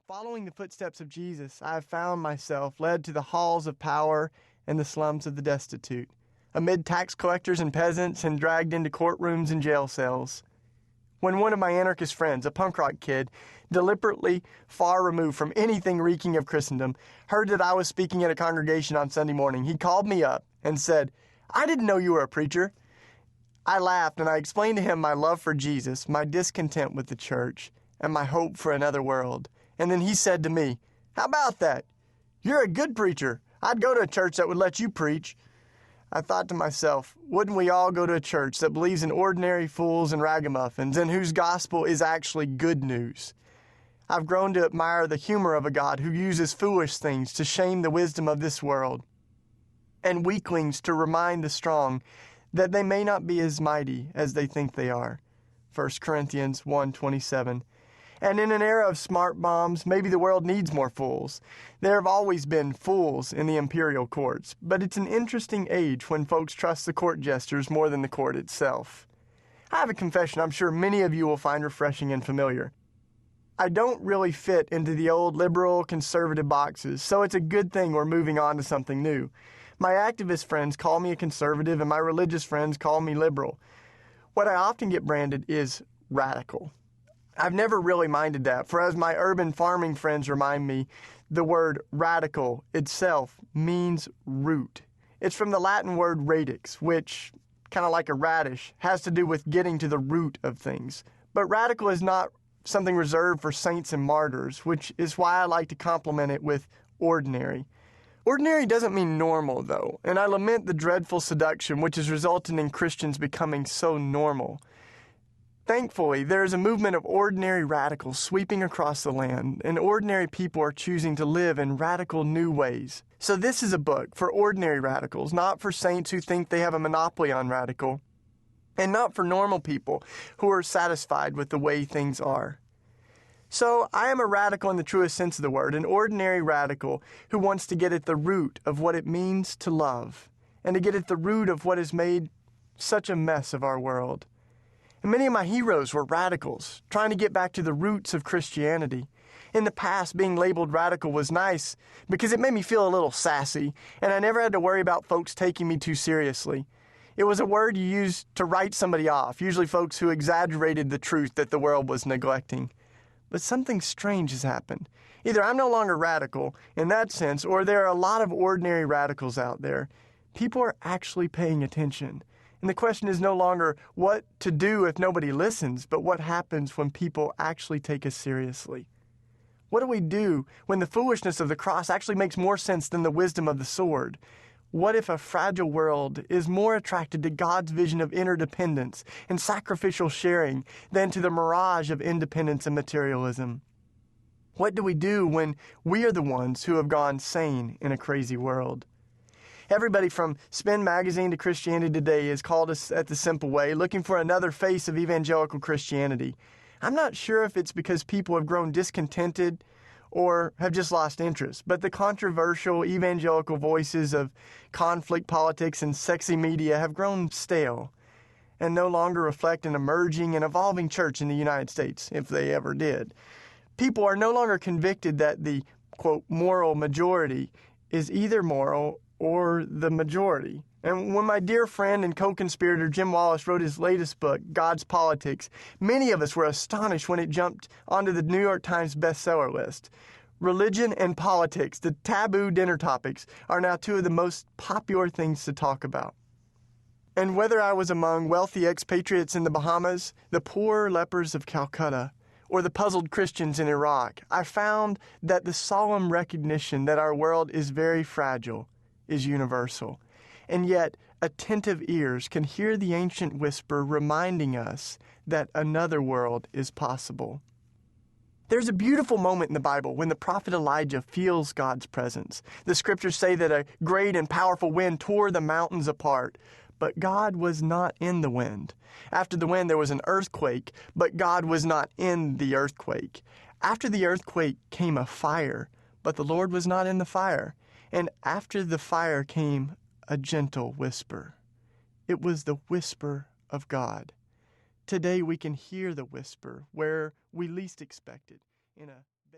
Following the footsteps of Jesus, I have found myself led to the halls of power and the slums of the destitute, amid tax collectors and peasants, and dragged into courtrooms and jail cells. When one of my anarchist friends, a punk rock kid, deliberately far removed from anything reeking of Christendom, heard that I was speaking at a congregation on Sunday morning, he called me up and said, "I didn't know you were a preacher." I laughed and I explained to him my love for Jesus, my discontent with the church, and my hope for another world. And then he said to me, "How about that? You're a good preacher. I'd go to a church that would let you preach." I thought to myself, wouldn't we all go to a church that believes in ordinary fools and ragamuffins and whose gospel is actually good news? I've grown to admire the humor of a God who uses foolish things to shame the wisdom of this world, and weaklings to remind the strong that they may not be as mighty as they think they are. 1 Corinthians 1:27. And in an era of smart bombs, maybe the world needs more fools. There have always been fools in the imperial courts, but it's an interesting age when folks trust the court jesters more than the court itself. I have a confession I'm sure many of you will find refreshing and familiar. I don't really fit into the old liberal, conservative boxes, so it's a good thing we're moving on to something new. My activist friends call me a conservative, and my religious friends call me liberal. What I often get branded is radical. I've never really minded that, for as my urban farming friends remind me, the word radical itself means root. It's from the Latin word radix, which, kind of like a radish, has to do with getting to the root of things. But radical is not something reserved for saints and martyrs, which is why I like to complement it with ordinary. Ordinary doesn't mean normal, though, and I lament the dreadful seduction which has resulted in Christians becoming so normal. Thankfully, there is a movement of ordinary radicals sweeping across the land, and ordinary people are choosing to live in radical new ways. So this is a book for ordinary radicals, not for saints who think they have a monopoly on radical, and not for normal people who are satisfied with the way things are. So I am a radical in the truest sense of the word, an ordinary radical who wants to get at the root of what it means to love, and to get at the root of what has made such a mess of our world. And many of my heroes were radicals, trying to get back to the roots of Christianity. In the past, being labeled radical was nice because it made me feel a little sassy, and I never had to worry about folks taking me too seriously. It was a word you used to write somebody off, usually folks who exaggerated the truth that the world was neglecting. But something strange has happened. Either I'm no longer radical in that sense, or there are a lot of ordinary radicals out there. People are actually paying attention. And the question is no longer what to do if nobody listens, but what happens when people actually take us seriously. What do we do when the foolishness of the cross actually makes more sense than the wisdom of the sword? What if a fragile world is more attracted to God's vision of interdependence and sacrificial sharing than to the mirage of independence and materialism? What do we do when we are the ones who have gone sane in a crazy world? Everybody from Spin Magazine to Christianity Today has called us at the simple way, looking for another face of evangelical Christianity. I'm not sure if it's because people have grown discontented or have just lost interest, but the controversial evangelical voices of conflict politics and sexy media have grown stale and no longer reflect an emerging and evolving church in the United States, if they ever did. People are no longer convicted that the, quote, moral majority is either moral or the majority. And when my dear friend and co-conspirator Jim Wallace wrote his latest book, God's Politics, many of us were astonished when it jumped onto the New York Times bestseller list. Religion and politics, the taboo dinner topics, are now two of the most popular things to talk about. And whether I was among wealthy expatriates in the Bahamas, the poor lepers of Calcutta, or the puzzled Christians in Iraq, I found that the solemn recognition that our world is very fragile is universal. And yet, attentive ears can hear the ancient whisper reminding us that another world is possible. There's a beautiful moment in the Bible when the prophet Elijah feels God's presence. The scriptures say that a great and powerful wind tore the mountains apart, but God was not in the wind. After the wind, there was an earthquake, but God was not in the earthquake. After the earthquake came a fire, but the Lord was not in the fire. And after the fire came a gentle whisper. It was the whisper of God. Today we can hear the whisper where we least expect it, in a